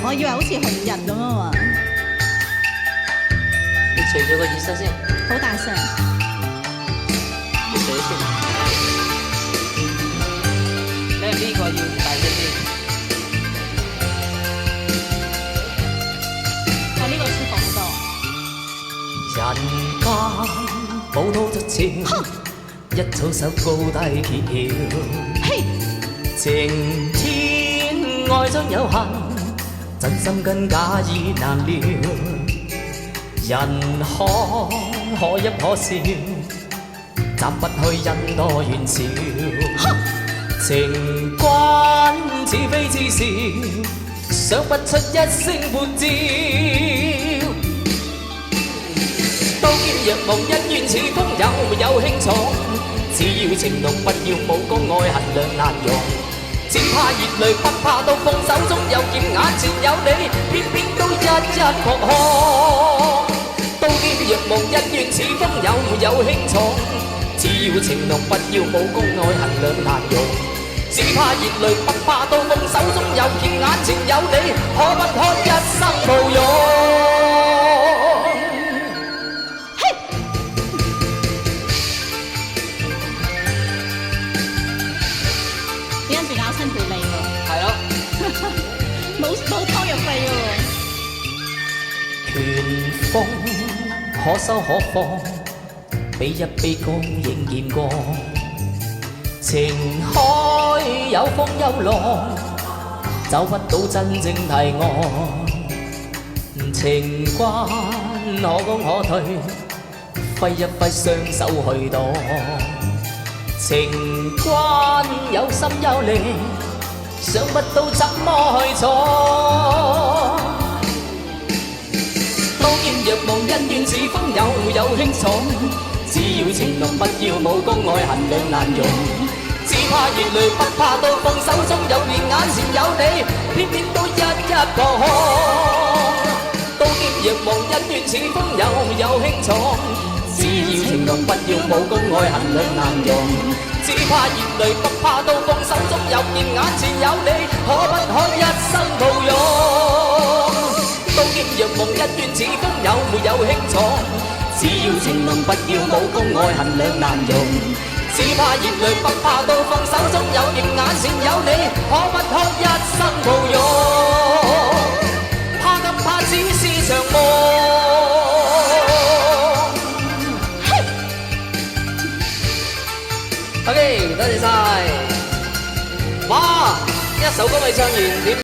我以為好似紅日咁啊嘛，你除咗個耳塞先，好大聲。你除咗先。呢個要大聲啲。我呢個舒服好多。人間寶刀出鞘，一早手高低揭曉。嘿，情天愛將有限，真心跟假意難料。人可泣可笑，斬不開因多怨少。情關似非似是，想不出一聲活照。刀劍若無恩怨似風，有輕重。只要情濃，不要武功，愛恨兩難容。只怕熱淚，不怕刀鋒，手中有劍，眼前有你，偏偏都一一撲空。刀劍若無恩怨似風，有輕重。只要情濃，不要武功，愛恨兩難容。只怕熱淚，不怕刀鋒，手中有劍，眼前有你，可不可一生無用？點解仲咬親條脷喎？係咯，冇湯藥費喎。拳風可收可放，比一杯歌應見過。情海有風有浪，找不到真正題案。情關可攻可退，揮一揮雙手去擋。情關有心有力，想不到怎麼去闖。刀劍若無恩怨似風，有輕重。只要情濃，不要武功，愛恨兩難容。只怕熱淚，不怕刀鋒，手中有劍，眼前有你，偏偏都一一撲空。刀劍若無恩怨似風，有輕重。只要情濃，不要武功，愛恨兩難容。只怕熱淚，不怕刀鋒，手中有劍，眼前有你，可不可一生無用？刀劍若無恩怨似風，有輕重。只要情濃，不要武功，愛恨兩難容。只怕熱淚，不怕刀鋒，手中有劍，眼前有你，可不可一生無用？怕更怕只是場夢。OK， 多謝晒。哇，一首歌未唱完點？